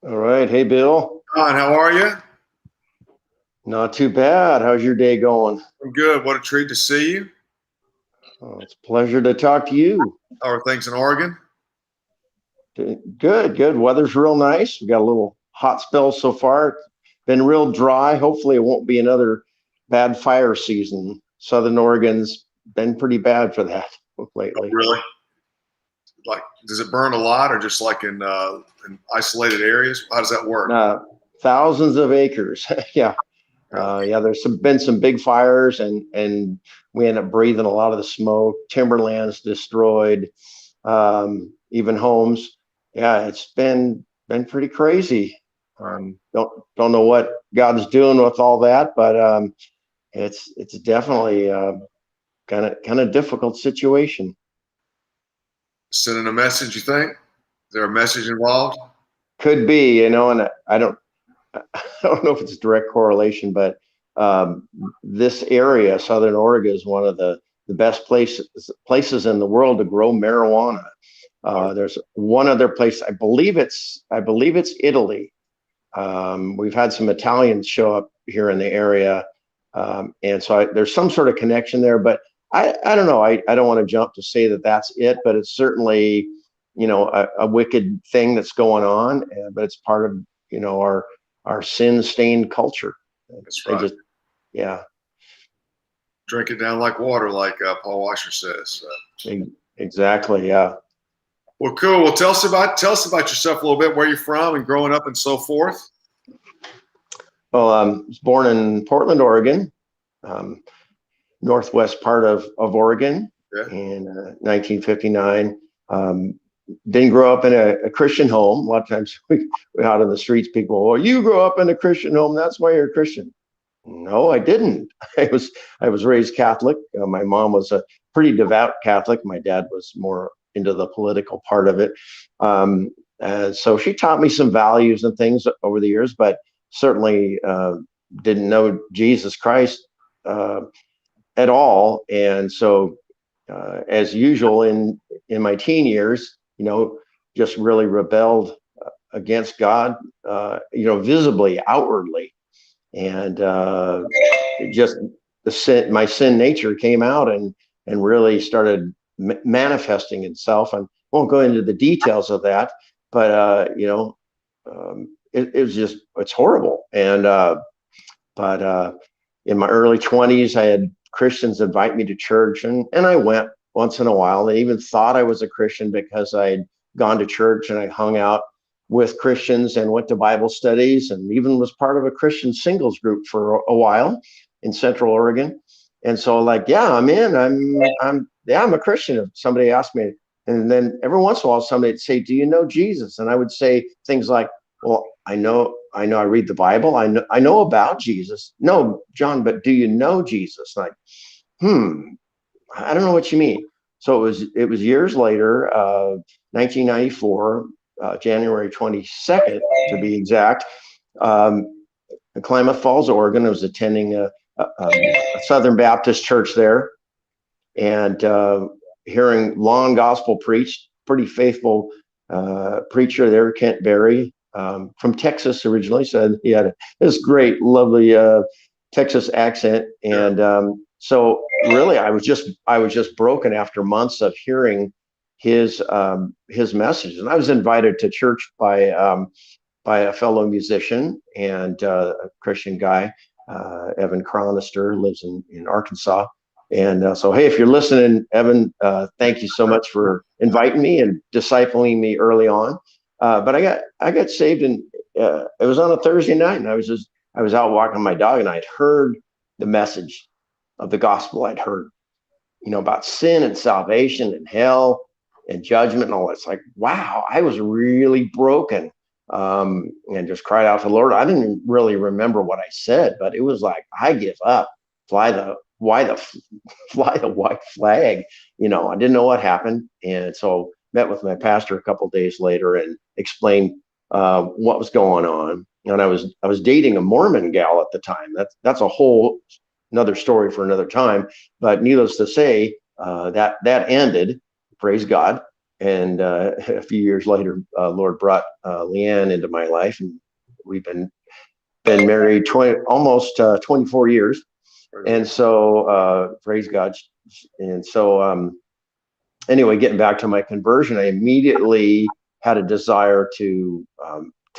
All right. Hey, Bill. John, how are you? Not too bad. How's your day going? I'm good. What a treat to see you. Oh, it's a pleasure to talk to you. How are things in Oregon? Good. Weather's real nice. We got a little hot spell so far. It's been real dry. Hopefully, it won't be another bad fire season. Southern Oregon's been pretty bad for that lately. Really? Like, does it burn a lot, or just like in isolated areas? How does that work? Thousands of acres. Yeah. There's been some big fires, and we end up breathing a lot of the smoke. Timberlands destroyed, even homes. Yeah, it's been pretty crazy. Don't know what God's doing with all that, but it's definitely kind of difficult situation. Sending a message, you think? Is there a message involved? Could be, and I don't know if it's a direct correlation, but this area, Southern Oregon, is one of the best places in the world to grow marijuana. There's one other place, I believe it's Italy. We've had some Italians show up here in the area, and so there's some sort of connection there. But I don't know. I don't want to jump to say that that's it, but it's certainly a wicked thing that's going on. But it's part of our sin-stained culture. That's right. Yeah. Drink it down like water, like Paul Washer says. Exactly. Yeah. Well, cool. Well, tell us about yourself a little bit, where you're from, and growing up, and so forth. Well, I was born in Portland, Oregon, northwest part of Oregon, in 1959. Didn't grow up in a Christian home. A lot of times we out in the streets, people, well, you grew up in a Christian home, that's why you're a Christian. No, I didn't. I was raised Catholic. My mom was a pretty devout Catholic. My dad was more into the political part of it. And so she taught me some values and things over the years, but certainly didn't know Jesus Christ at all. And so as usual in my teen years, just really rebelled against God, visibly, outwardly. And my sin nature came out and really started manifesting itself. And won't go into the details of that, but it's horrible. And but in my early 20s, I had Christians invite me to church, and I went once in a while. They even thought I was a Christian because I had gone to church and I hung out with Christians and went to Bible studies, and even was part of a Christian singles group for a while in Central Oregon. And so, I'm in. I'm a Christian. If somebody asked me, and then every once in a while, somebody would say, "Do you know Jesus?" And I would say things like, "Well, I know. I read the Bible. I know about Jesus. No, John, but do you know Jesus?" Like, I don't know what you mean. So it was years later, 1994, January 22nd to be exact, in Clement Falls, Oregon. I was attending a Southern Baptist church there, and hearing long gospel preached. Pretty faithful preacher there, Kent Berry, from Texas originally. So he had this great, lovely Texas accent, and so really, I was just broken after months of hearing his message. And I was invited to church by a fellow musician and a Christian guy, Evan Cronister, lives in Arkansas. And so, hey, if you're listening, Evan, thank you so much for inviting me and discipling me early on. But I got saved, and it was on a Thursday night, and I was out walking my dog, and I'd heard the message of the gospel. I'd heard, about sin and salvation and hell and judgment and all that. It's like, wow, I was really broken, and just cried out to the Lord. I didn't really remember what I said, but it was like, I give up, fly the white flag. I didn't know what happened. And so met with my pastor a couple of days later and explained what was going on. And I was dating a Mormon gal at the time. That's a whole another story for another time. But needless to say, that ended. Praise God. a few years later, Lord brought Leanne into my life, and we've been married almost 24 years. And so, praise God. And so, anyway, getting back to my conversion, I immediately had a desire to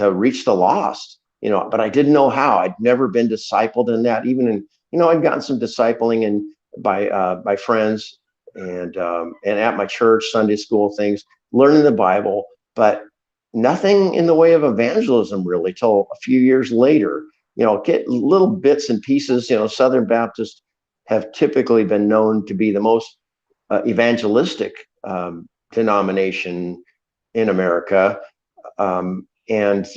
reach the lost, but I didn't know how. I'd never been discipled in that. Even I'd gotten some discipling by friends and at my church, Sunday school things, learning the Bible, but nothing in the way of evangelism really till a few years later. Get little bits and pieces. Southern Baptists have typically been known to be the most evangelistic denomination in America. And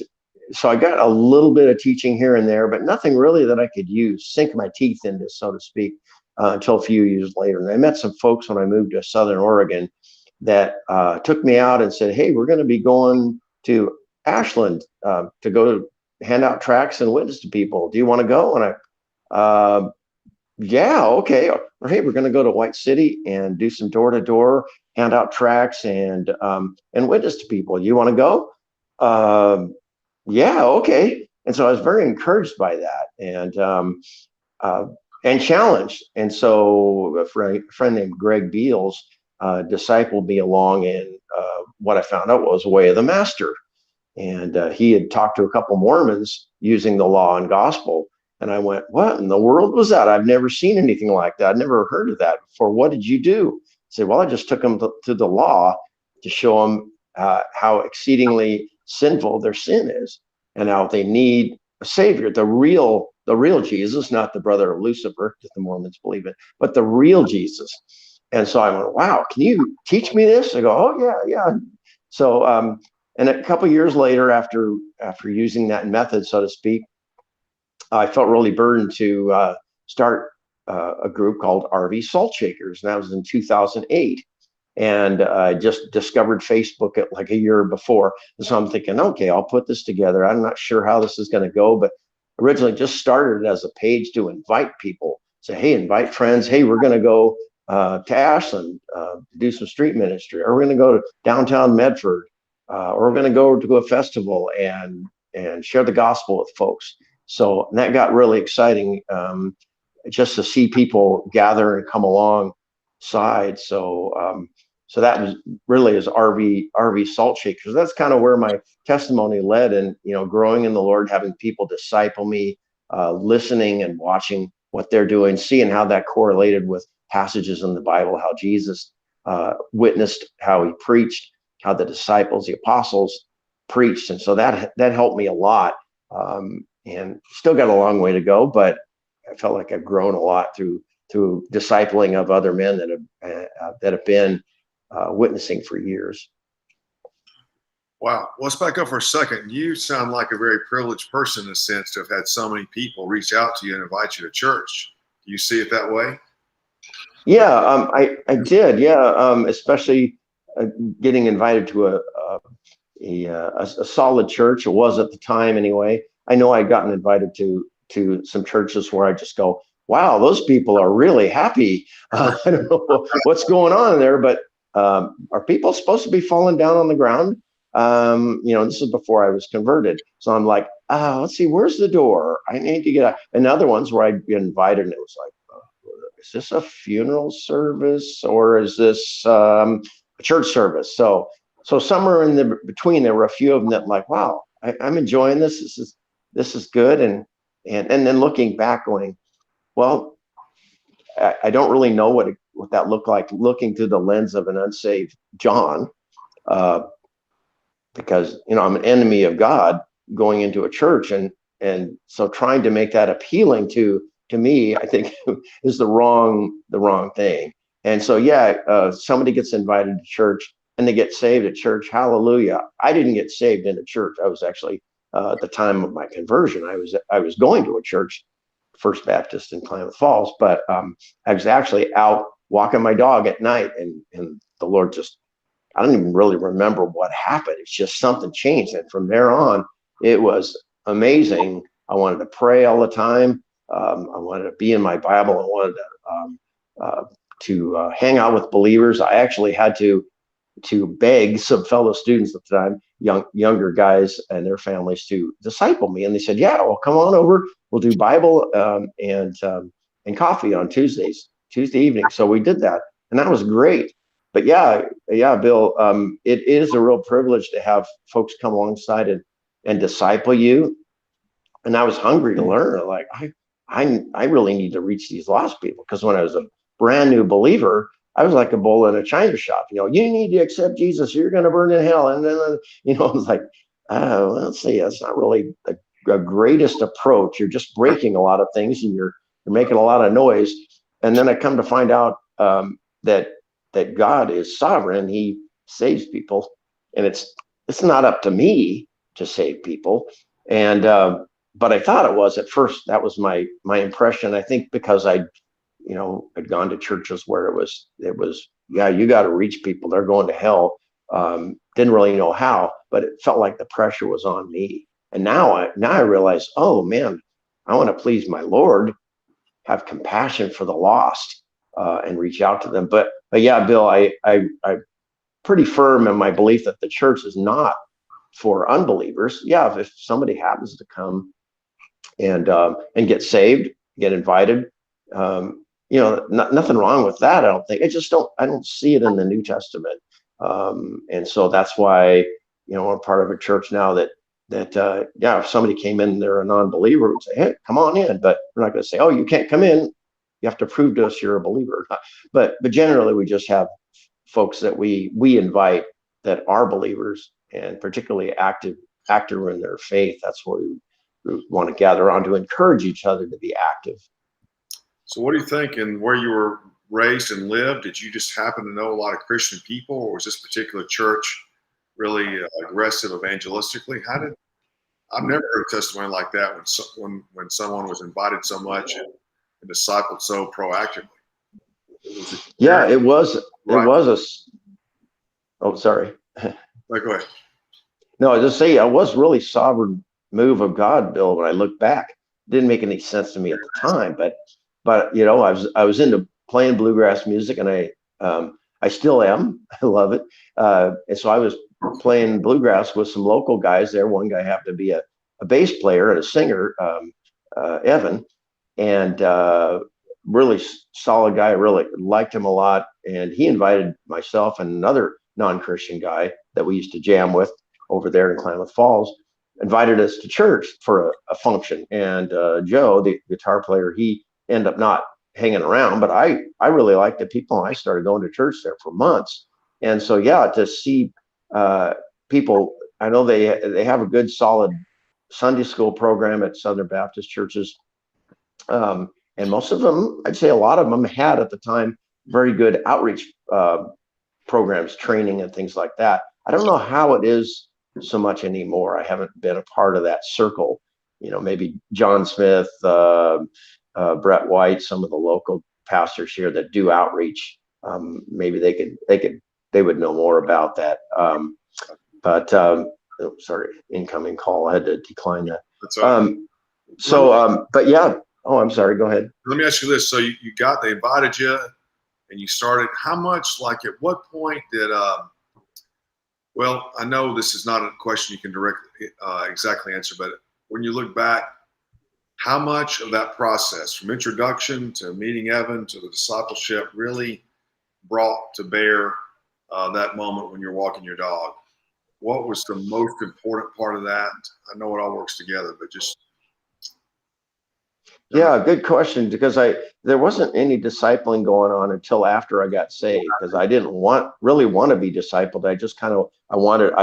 so I got a little bit of teaching here and there, but nothing really that I could sink my teeth into, so to speak, until a few years later. And I met some folks when I moved to Southern Oregon that took me out and said, hey, we're going to be going to Ashland to go hand out tracts and witness to people. Do you want to go? And yeah, okay. Hey, we're going to go to White City and do some door-to-door, hand out tracts and witness to people. You want to go? Yeah, okay. And so I was very encouraged by that and challenged. And so a friend named Greg Beals discipled me along in what I found out was Way of the Master. And he had talked to a couple Mormons using the law and gospel. And I went, what in the world was that? I've never seen anything like that. I'd never heard of that before. What did you do? I said, well, I just took them to the law to show them how exceedingly sinful their sin is and how they need a savior, the real Jesus, not the brother of Lucifer, because the Mormons believe it, but the real Jesus. And so I went, wow, can you teach me this? I go, oh, yeah. So, and a couple of years later, after using that method, so to speak, I felt really burdened to start a group called RV Saltshakers. And that was in 2008. And I just discovered Facebook at like a year before. And so I'm thinking, okay, I'll put this together. I'm not sure how this is going to go, but originally just started as a page to invite people. Say, hey, invite friends. Hey, we're going to go to Ashland to do some street ministry, or we're going to go to downtown Medford, or we're going to go to a festival and share the gospel with folks. So that got really exciting, just to see people gather and come alongside. So that was really is RV Saltshakers. That's kind of where my testimony led, and growing in the Lord, having people disciple me, listening and watching what they're doing, seeing how that correlated with passages in the Bible, how Jesus witnessed, how he preached, how the disciples, the apostles preached, and so that helped me a lot. And still got a long way to go, but I felt like I've grown a lot through discipling of other men that have been witnessing for years. Wow. Well, let's back up for a second. You sound like a very privileged person in a sense to have had so many people reach out to you and invite you to church. Do you see it that way? Yeah, I did. Yeah, especially getting invited to a solid church. It was at the time anyway. I know I'd gotten invited to some churches where I just go, wow, those people are really happy. I don't know what's going on there, but are people supposed to be falling down on the ground? This is before I was converted. So I'm like, let's see, where's the door? I need to get out. And other ones where I'd get invited and it was like, is this a funeral service or is this a church service? So somewhere in the between, there were a few of them that like, wow, I'm enjoying this. This is good. And then looking back going, well, I don't really know what that looked like looking through the lens of an unsaved John, because, I'm an enemy of God going into a church. And so trying to make that appealing to me, I think is the wrong thing. And so, somebody gets invited to church and they get saved at church. Hallelujah. I didn't get saved in a church. I was actually, at the time of my conversion, I was going to a church, First Baptist in Clement Falls, but I was actually out walking my dog at night, and the Lord just, I don't even really remember what happened. It's just something changed. And from there on, it was amazing. I wanted to pray all the time. I wanted to be in my Bible. I wanted to hang out with believers. I actually had to to beg some fellow students at the time, younger guys and their families, to disciple me. And they said, yeah, well, come on over. We'll do Bible and coffee on Tuesday evening. So we did that, and that was great. But yeah, Bill, it is a real privilege to have folks come alongside and disciple you. And I was hungry to learn. Like, I really need to reach these lost people, because when I was a brand new believer, I was like a bull in a china shop. You need to accept Jesus, you're going to burn in hell. And then, I was like, let's see, that's not really the greatest approach. You're just breaking a lot of things, and you're making a lot of noise. And then I come to find out that God is sovereign. He saves people, and it's not up to me to save people. And but I thought it was at first. That was my impression. I think because I'd gone to churches where it was, yeah, you got to reach people, they're going to hell. Didn't really know how, but it felt like the pressure was on me. And now I realize, oh man, I want to please my Lord, have compassion for the lost, and reach out to them. But yeah, Bill, I'm pretty firm in my belief that the church is not for unbelievers. Yeah, if somebody happens to come and get saved, get invited, nothing wrong with that. I don't think. I don't see it in the New Testament. And so that's why, we're part of a church now that if somebody came in, they're a non-believer, we'd say, hey, come on in. But we're not going to say, oh, you can't come in. You have to prove to us you're a believer. But generally, we just have folks that we invite that are believers, and particularly active in their faith. That's what we want to gather on, to encourage each other to be active. So what do you think, and where you were raised and lived, did you just happen to know a lot of Christian people, or was this particular church really aggressive evangelistically? I've never heard a testimony like that when someone was invited so much and discipled so proactively. Yeah, it was oh, sorry. No, go ahead. No, I just say, I was really sovereign move of God, Bill. When I look back, it didn't make any sense to me at the time, but I was into playing bluegrass music, and I still am. I love it. And so I was playing bluegrass with some local guys there. One guy happened to be a bass player and a singer, Evan, and really solid guy. I really liked him a lot. And he invited myself and another non-Christian guy that we used to jam with over there in Clement Falls, invited us to church for a function. And Joe, the guitar player, he ended up not hanging around, but I really liked the people, and I started going to church there for months. And so, yeah, to see people, I know they have a good solid Sunday school program at Southern Baptist churches. And most of them, I'd say a lot of them had at the time very good outreach programs, training and things like that. I don't know how it is so much anymore. I haven't been a part of that circle. Maybe John Smith, Brett White, some of the local pastors here that do outreach. Maybe they would know more about that. Sorry, incoming call. I had to decline that. That's all right. But yeah. Oh, I'm sorry. Go ahead. Let me ask you this. So they invited you, and you started. How much, like, at what point did, well, I know this is not a question you can directly exactly answer, but when you look back, how much of that process, from introduction to meeting Evan to the discipleship, really brought to bear that moment when you're walking your dog? What was the most important part of that? I know it all works together, but just. Yeah, good question, because there wasn't any discipling going on until after I got saved, because I didn't really want to be discipled. I just I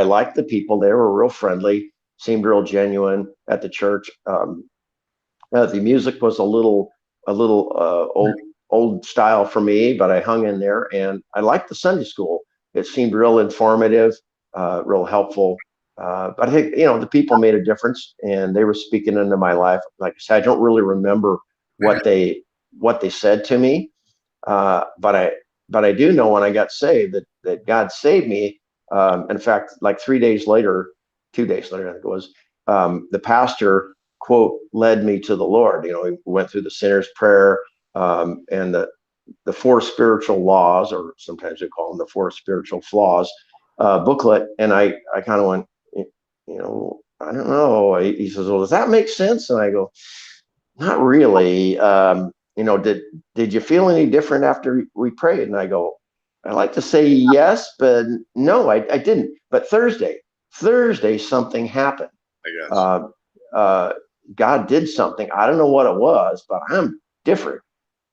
liked the people. They were real friendly, seemed real genuine at the church. The music was a little old style for me, but I hung in there, and I liked the Sunday school. It seemed real informative, real helpful. But I think, the people made a difference, and they were speaking into my life. Like I said, I don't really remember what they said to me. But I do know when I got saved that God saved me. In fact, like 2 days later, I think it was, the pastor, quote, led me to the Lord. We went through the sinner's prayer, and the Four Spiritual Laws, or sometimes they call them the Four Spiritual Flaws booklet. And I kind of went, I don't know. He says, well, does that make sense? And I go, not really. Did you feel any different after we prayed? And I go, I like to say yes, but no, I didn't. But Thursday, something happened. I guess. God did something. I don't know what it was, but I'm different.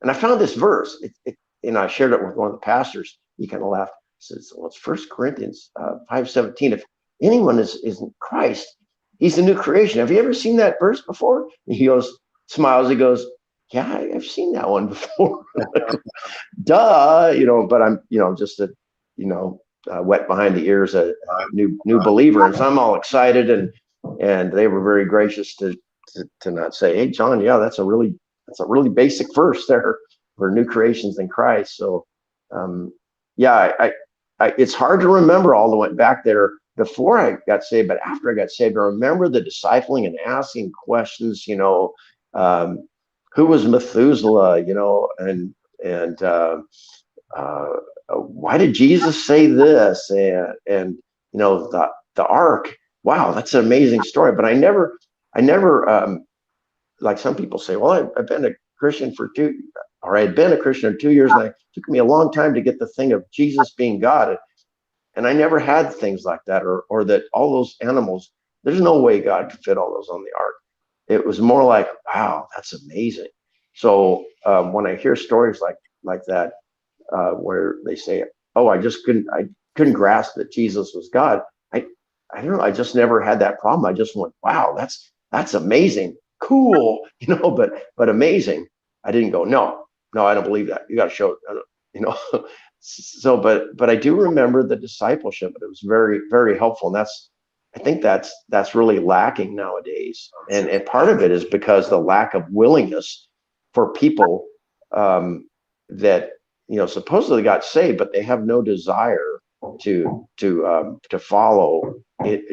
And I found this verse. I shared it with one of the pastors. He kind of laughed. He says, well, it's 1 Corinthians 5:17. If anyone is in Christ, he's a new creation. Have you ever seen that verse before? And he goes, smiles. He goes, yeah, I've seen that one before. Duh, but I'm, just a, wet behind the ears, a new believer. And so I'm all excited, and they were very gracious to not say, hey, John, yeah, that's a really basic verse there for new creations in Christ. So, it's hard to remember all the way back there before I got saved, but after I got saved, I remember the discipling and asking questions, who was Methuselah, and why did Jesus say this? And the ark, wow, that's an amazing story. But I never, like some people say, well, I've been a Christian I had been a Christian for 2 years, and it took me a long time to get the thing of Jesus being God. And I never had things like that, or that all those animals, there's no way God could fit all those on the ark. It was more like, wow, that's amazing. So when I hear stories like that, where they say, oh, I couldn't grasp that Jesus was God. I don't know. I just never had that problem. I just went, wow, that's amazing. Cool. But amazing. I didn't go, no, I don't believe that. You got to show it. So, but I do remember the discipleship, but it was very, very helpful. And I think that's really lacking nowadays. And part of it is because the lack of willingness for people that, supposedly got saved, but they have no desire to follow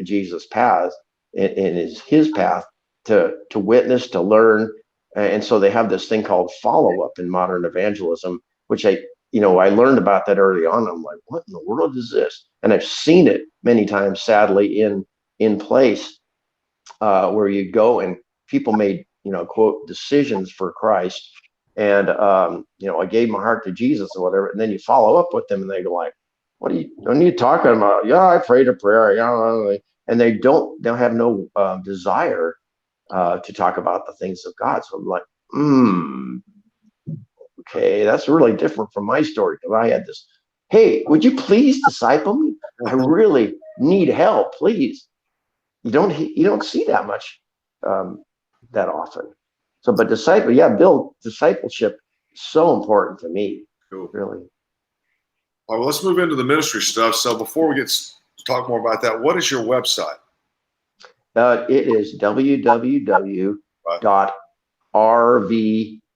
Jesus' path and his path to witness, to learn. And so they have this thing called follow-up in modern evangelism, which I learned about that early on. I'm like, what in the world is this? And I've seen it many times, sadly, in place where you go and people made, quote, decisions for Christ. And, I gave my heart to Jesus or whatever. And then you follow up with them and they go like, what are you talking about? Yeah, I prayed a prayer. Yeah. And they have no desire to talk about the things of God. So I'm like, okay, that's really different from my story. Because I had this, hey, would you please disciple me? I really need help, please. You don't see that much that often. So, but discipleship is so important to me. Cool. Really. All right, well, let's move into the ministry stuff. So before we get to talk more about that, what is your website? It is www.rv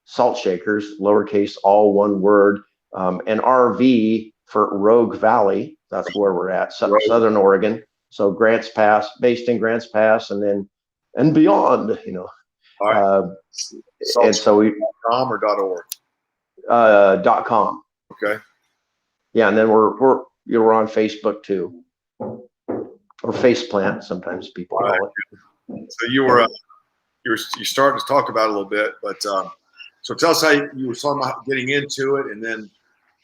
Saltshakers, lowercase, all one word, and RV for Rogue Valley. That's where we're at, Southern Oregon. So Grants Pass, based in Grants Pass, and beyond, All right. And so we .com or .org? .com. Okay. Yeah, and then we're on Facebook too, or Faceplant, sometimes people call it. So you started to talk about it a little bit, but so tell us how you were talking about getting into it, and then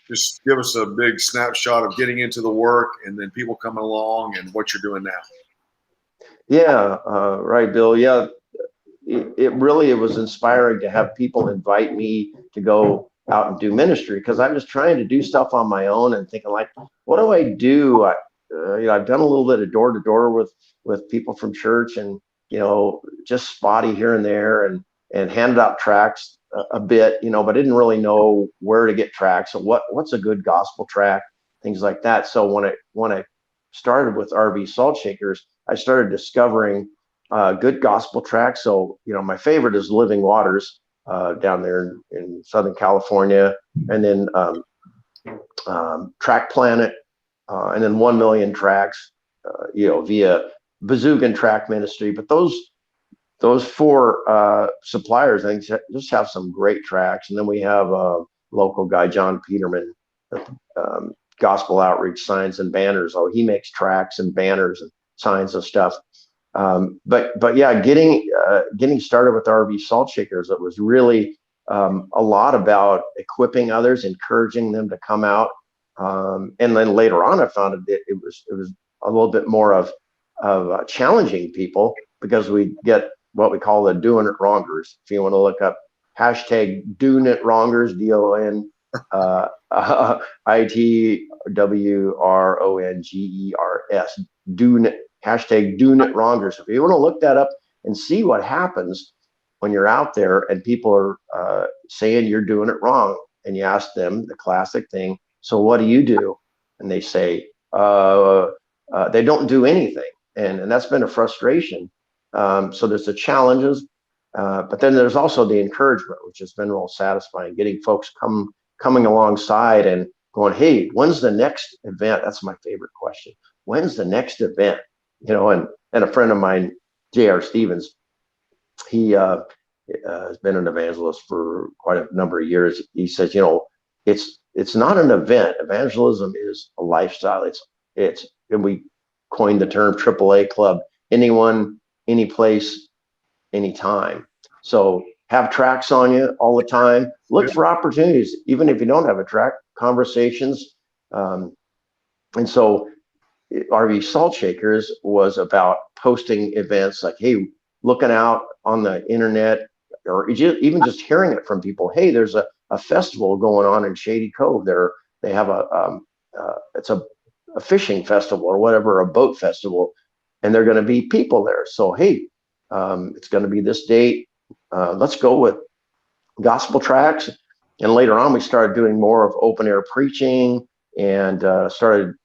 just give us a big snapshot of getting into the work, and then people coming along and what you're doing now. Yeah, right, Bill. Yeah, it was inspiring to have people invite me to go out and do ministry, because I was trying to do stuff on my own and thinking like, what do I do? I've done a little bit of door to door with people from church, and just spotty here and there, and handed out tracts a bit, but I didn't really know where to get tracts. So what's a good gospel tract, things like that. So when I started with RV Saltshakers, I started discovering good gospel tracts. So my favorite is Living Waters down there in Southern California, and then Tract Planet, and then 1 Million Tracts, via Bazoogan Tract Ministry. But those four suppliers, I think, just have some great tracks. And then we have local guy, John Peterman, gospel outreach signs and banners. Oh, he makes tracts and banners and signs and stuff. But yeah, getting started with RV Saltshakers, it was really a lot about equipping others, encouraging them to come out. And then later on, I found it was a little bit more of challenging people, because we get what we call the doing it wrongers. If you want to look up hashtag doing it wrongers, DON ITWRONGERS, doing it, hashtag doing it wrongers. If you want to look that up and see what happens when you're out there and people are saying you're doing it wrong, and you ask them the classic thing, so what do you do? And they say they don't do anything, and that's been a frustration. So there's the challenges, but then there's also the encouragement, which has been real satisfying, getting folks coming alongside and going, hey, when's the next event? That's my favorite question. When's the next event? You know, and a friend of mine, J.R. Stevens, he has been an evangelist for quite a number of years. He says, you know, it's not an event. Evangelism is a lifestyle. It's and we coined the term AAA club, anyone, any place, anytime. So have tracks on you all the time. Look for opportunities, even if you don't have a track, conversations. And so RV Saltshakers was about posting events like, hey, looking out on the internet, or even just hearing it from people. Hey, there's a festival going on in Shady Cove. They have it's a fishing festival or whatever, a boat festival, and they're going to be people there. So, hey, it's going to be this date. Let's go with gospel tracks. And later on, we started doing more of open air preaching, and started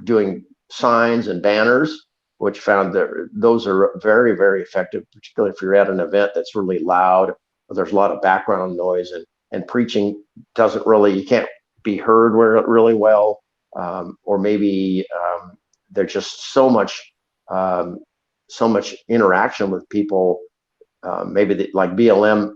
doing signs and banners, which found that those are very, very effective, particularly if you're at an event that's really loud, or there's a lot of background noise, and preaching doesn't really, you can't be heard really well, or maybe there's just so much interaction with people. Maybe like BLM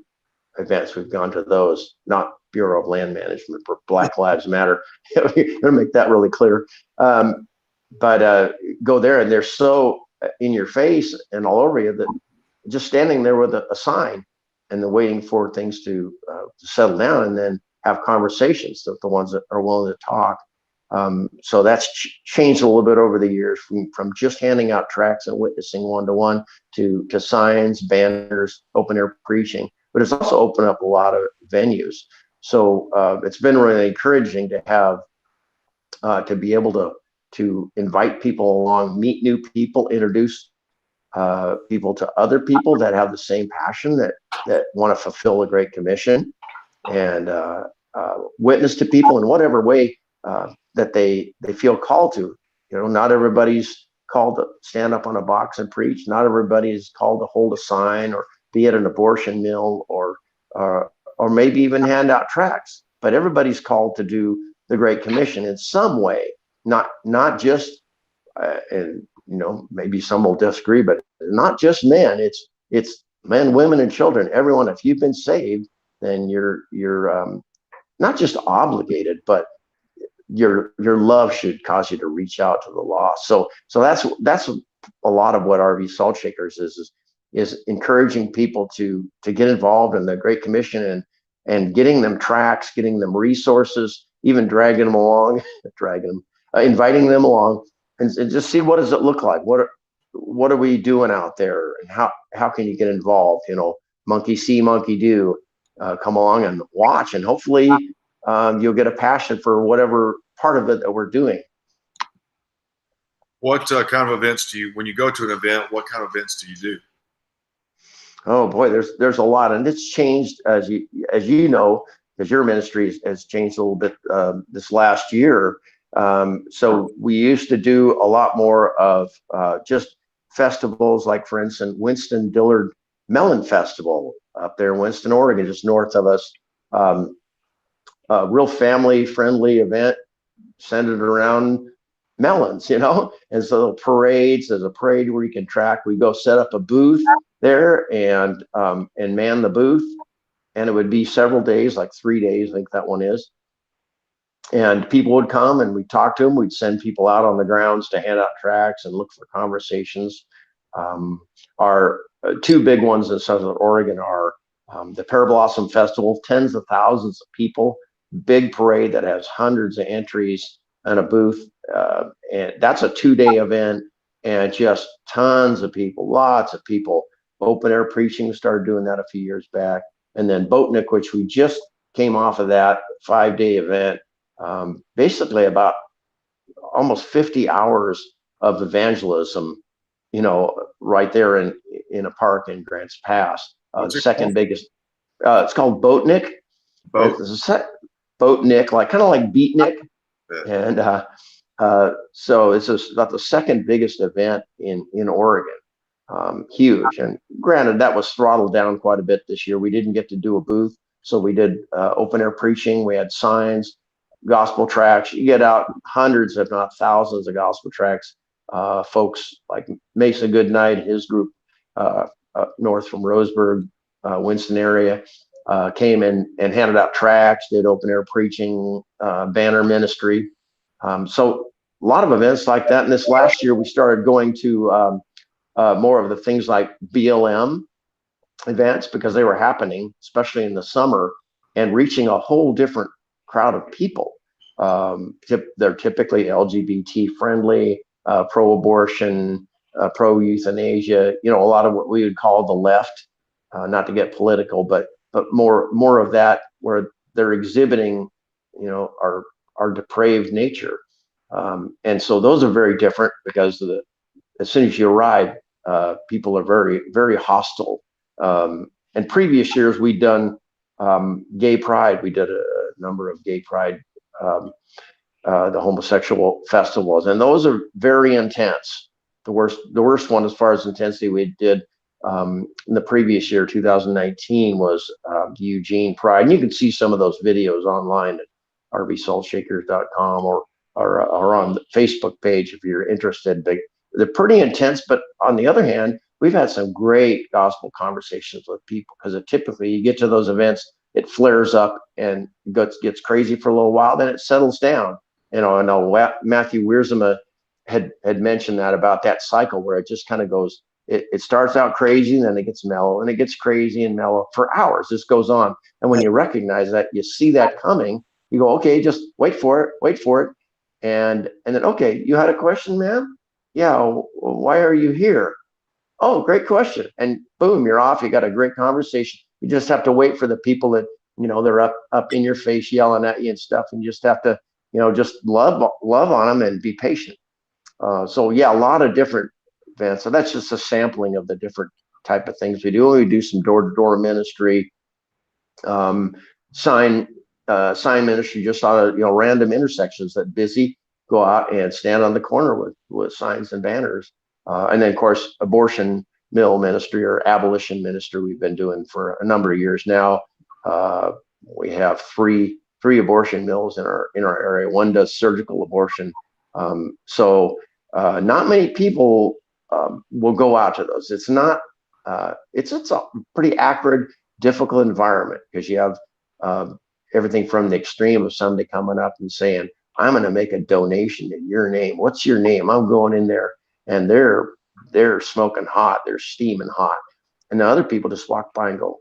events, we've gone to those, not Bureau of Land Management, for Black Lives Matter. You're gonna make that really clear. But go there, and they're so in your face and all over you that just standing there with a sign, and then waiting for things to settle down, and then have conversations with the ones that are willing to talk. So that's changed a little bit over the years, from just handing out tracts and witnessing one-to-one to signs, banners, open air preaching. But it's also opened up a lot of venues. So it's been really encouraging to have to be able to invite people along, meet new people, introduce people to other people that have the same passion, that want to fulfill the Great Commission, and witness to people in whatever way that they feel called to. You know, not everybody's called to stand up on a box and preach. Not everybody is called to hold a sign or be at an abortion mill, or maybe even hand out tracts. But everybody's called to do the Great Commission in some way. Not just, and you know, maybe some will disagree, but not just men. It's men, women, and children. Everyone. If you've been saved, then you're not just obligated, but your love should cause you to reach out to the lost. So that's a lot of what RV Saltshakers is encouraging people to get involved in the Great Commission, and getting them tracts, getting them resources, even dragging them along, inviting them along, and just see, what does it look like? What are we doing out there, and how can you get involved? You know, monkey see, monkey do. Come along and watch, and hopefully you'll get a passion for whatever part of it that we're doing. What kind of events when you go to an event, what kind of events do you do? Oh boy, there's a lot, and it's changed, as you know, because your ministry has changed a little bit this last year. So we used to do a lot more of just festivals, like, for instance, Winston Dillard Melon Festival up there in Winston, Oregon, just north of us. A real family-friendly event centered around melons, you know. And so parades, there's a parade where you can track. We go set up a booth there and man the booth, and it would be several days, like 3 days, I think that one is. And people would come and we'd talk to them. We'd send people out on the grounds to hand out tracts and look for conversations. Our two big ones in Southern Oregon are the Pear Blossom Festival, tens of thousands of people, big parade that has hundreds of entries and a booth. And that's a 2-day event, and just tons of people, lots of people. Open air preaching, started doing that a few years back. And then Boatnik, which we just came off of that 5-day event. Basically about almost 50 hours of evangelism, right there in a park in Grants Pass. The second biggest, it's called Boatnik. It's a Boatnik, like kind of like Beatnik. And so it's about the second biggest event in Oregon. Huge. And granted, that was throttled down quite a bit this year. We didn't get to do a booth, so we did open air preaching. We had signs, gospel tracts. You get out hundreds, if not thousands, of gospel tracts. Folks like Mason Goodnight, his group up north from Roseburg, Winston area, came in and handed out tracts, did open air preaching, banner ministry. So a lot of events like that. And this last year, we started going to more of the things like BLM events, because they were happening, especially in the summer, and reaching a whole different crowd of people. They're typically LGBT friendly, pro-abortion, pro-euthanasia, a lot of what we would call the left, not to get political, but more of that, where they're exhibiting, our depraved nature. And so those are very different, because as soon as you arrive, people are very, very hostile. And previous years we'd done gay pride. We did a number of gay pride, the homosexual festivals, and those are very intense. The worst one as far as intensity we did in the previous year, 2019, was the Eugene Pride. And you can see some of those videos online at rvsaltshakers.com or on the Facebook page if you're interested. But they're pretty intense. But on the other hand, we've had some great gospel conversations with people, because typically you get to those events, it flares up and gets crazy for a little while, then it settles down. I know Matthew Wiersma had mentioned that, about that cycle where it just kind of goes, it starts out crazy, and then it gets mellow, and it gets crazy and mellow for hours. This goes on. And when you recognize that, you see that coming, you go, okay, just wait for it. And then, okay, you had a question, ma'am? Yeah, why are you here? Oh, great question. And boom, you're off. You got a great conversation. You just have to wait for the people that, they're up in your face yelling at you and stuff. And you just have to, just love on them and be patient. So yeah, a lot of different events. So that's just a sampling of the different type of things we do. We do some door-to-door ministry, sign ministry, just on random intersections that busy, go out and stand on the corner with signs and banners. And then, of course, abortion mill ministry, or abolition ministry, we've been doing for a number of years now. We have three abortion mills in our area. One does surgical abortion. So not many people will go out to those. It's not. It's a pretty acrid, difficult environment, because you have everything from the extreme of somebody coming up and saying, "I'm going to make a donation in your name. What's your name? I'm going in there." And they're smoking hot, they're steaming hot. And the other people just walk by and go,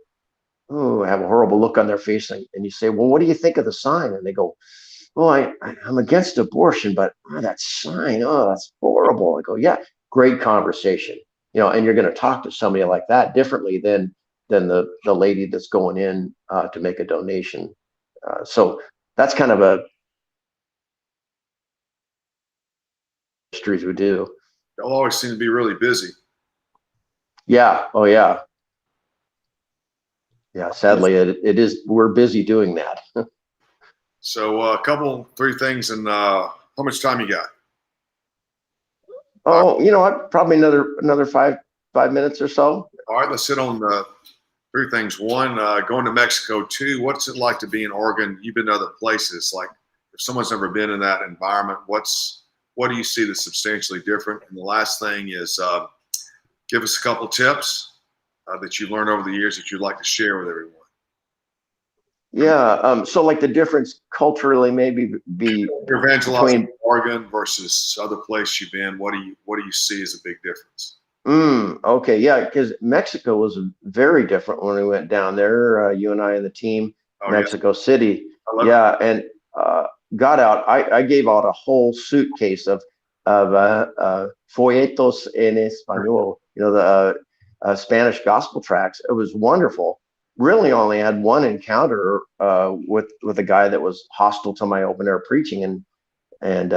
oh, have a horrible look on their face. And you say, well, what do you think of the sign? And they go, well, I'm against abortion, but that sign, oh, that's horrible. I go, yeah, great conversation. And you're going to talk to somebody like that differently than the lady that's going in to make a donation. So that's kind of a mysteries we do. Y'all always seem to be really busy. Yeah. Oh, yeah. Yeah. Sadly, it is. We're busy doing that. So three things, and how much time you got? Oh, probably another five minutes or so. All right, let's hit on three things. One, going to Mexico. Two, what's it like to be in Oregon? You've been to other places. Like, if someone's never been in that environment, what do you see that's substantially different? And the last thing is, give us a couple tips that you've learned over the years that you'd like to share with everyone. Yeah. So like the difference culturally maybe be You're evangelizing between. Oregon versus other place you've been. What do you see as a big difference? Okay. Yeah. Because Mexico was very different when we went down there. You and I and the team, Oh yeah, Mexico City. I love it. Yeah. And got out. I gave out a whole suitcase of folletos en español. The Spanish gospel tracts. It was wonderful. Really, only had one encounter with a guy that was hostile to my open air preaching, and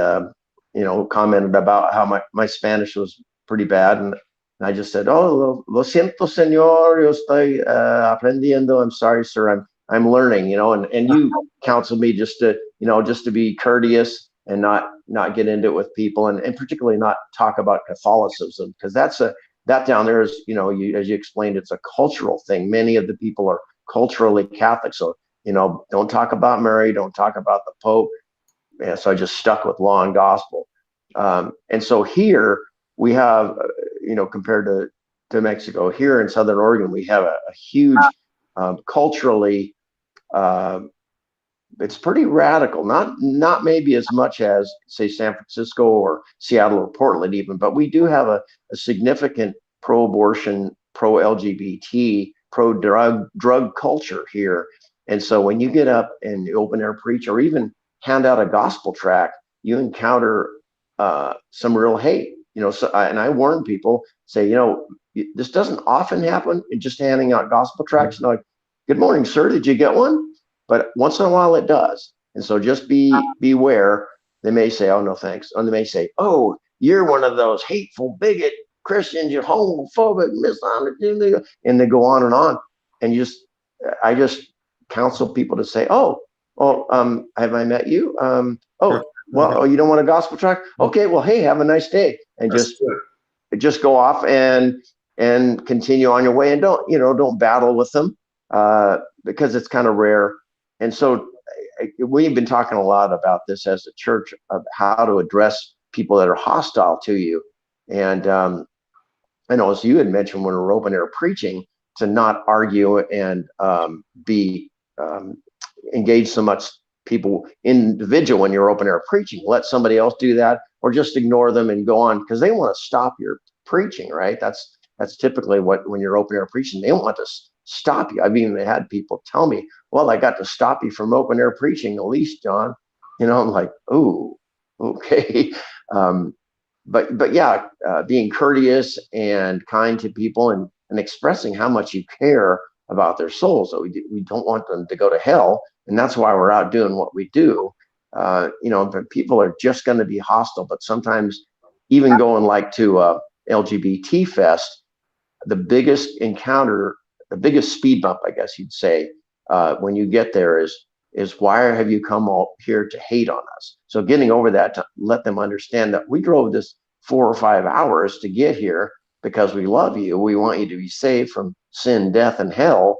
commented about how my Spanish was pretty bad. And I just said, "Oh, lo siento, señor. Yo estoy aprendiendo. I'm sorry, sir. I'm learning." And you counseled me just to be courteous and not get into it with people, and particularly not talk about Catholicism, because that down there is, as you explained, it's a cultural thing. Many of the people are culturally Catholic, so don't talk about Mary, don't talk about the Pope. And so I just stuck with law and gospel. And so here we have, compared to Mexico, here in Southern Oregon, we have a huge culturally, uh, it's pretty radical. Not maybe as much as say San Francisco or Seattle or Portland even, but we do have a significant pro-abortion, pro-LGBT, pro-drug culture here. And so when you get up and open air preach or even hand out a gospel tract, you encounter some real hate. And I warn people, say, this doesn't often happen in just handing out gospel tracts. Like, good morning, sir. Did you get one? But once in a while it does. And so just beware. They may say, oh, no, thanks. And they may say, oh, you're one of those hateful bigot Christians, you're homophobic, misunderstanding, and they go on and on. And I just counsel people to say, oh, well, have I met you? You don't want a gospel tract? Okay, well, hey, have a nice day. And just go off and continue on your way, and don't battle with them, because it's kind of rare. And so we've been talking a lot about this as a church, of how to address people that are hostile to you. And I know, as you had mentioned when we were open air preaching, to not argue and be engaged so much people individual when you're open air preaching. Let somebody else do that, or just ignore them and go on, because they want to stop your preaching, right? That's typically when you're open air preaching, they want to stop you. I've even had people tell me, well, I got to stop you from open air preaching, at least, John. I'm like, oh, okay. But yeah, being courteous and kind to people, and expressing how much you care about their souls. So we don't want them to go to hell, and that's why we're out doing what we do. But people are just going to be hostile. But sometimes, even going like to LGBT fest, the biggest encounter, the biggest speed bump, I guess you'd say, when you get there is why have you come all here to hate on us? So getting over that, to let them understand that we drove this 4 or 5 hours to get here because we love you. We want you to be saved from sin, death, and hell.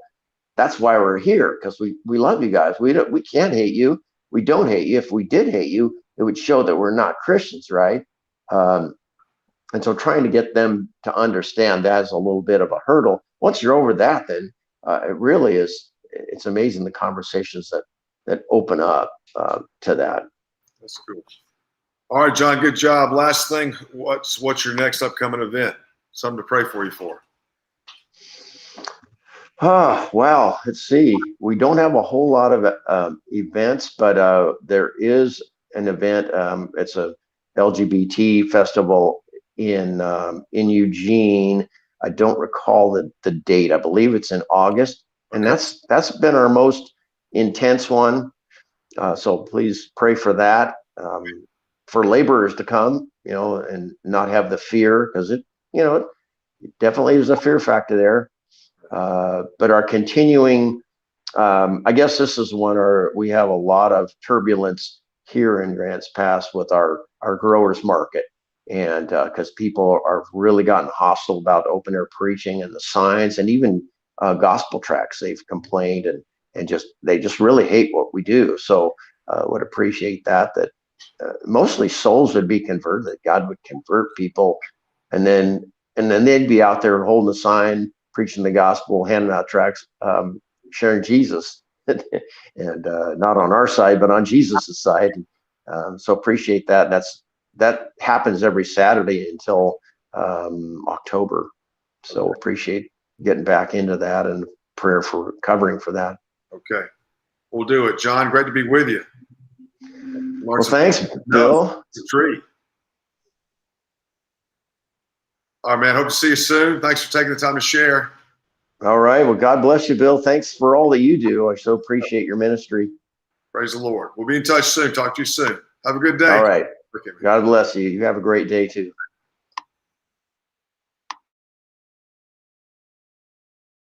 That's why we're here, because we love you guys. We can't hate you. We don't hate you. If we did hate you, it would show that we're not Christians, right? And so trying to get them to understand that is a little bit of a hurdle. Once you're over that, then it really is. It's amazing the conversations that open up to that. That's cool. All right, John, good job. Last thing, what's your next upcoming event? Something to pray for you for. Well, let's see. We don't have a whole lot of events, but there is an event. It's a LGBT festival in Eugene. I don't recall the date. I believe it's in August, and that's been our most intense one. So please pray for that, for laborers to come, and not have the fear, because it definitely is a fear factor there. But our continuing, I guess this is one where we have a lot of turbulence here in Grants Pass with our growers market. And because people are really gotten hostile about open air preaching and the signs, and even gospel tracts, they've complained, and they just really hate what we do. So would appreciate that mostly souls would be converted, that God would convert people, and then they'd be out there holding a sign, preaching the gospel, handing out tracts, sharing Jesus. and not on our side, but on Jesus's side. So appreciate that. That happens every Saturday until October. So appreciate getting back into that, and prayer for covering for that. Okay. We'll do it. John, great to be with you. Well, thanks, Bill. It's a treat. All right, man. Hope to see you soon. Thanks for taking the time to share. All right. Well, God bless you, Bill. Thanks for all that you do. I so appreciate your ministry. Praise the Lord. We'll be in touch soon. Talk to you soon. Have a good day. All right. God bless you. You have a great day too.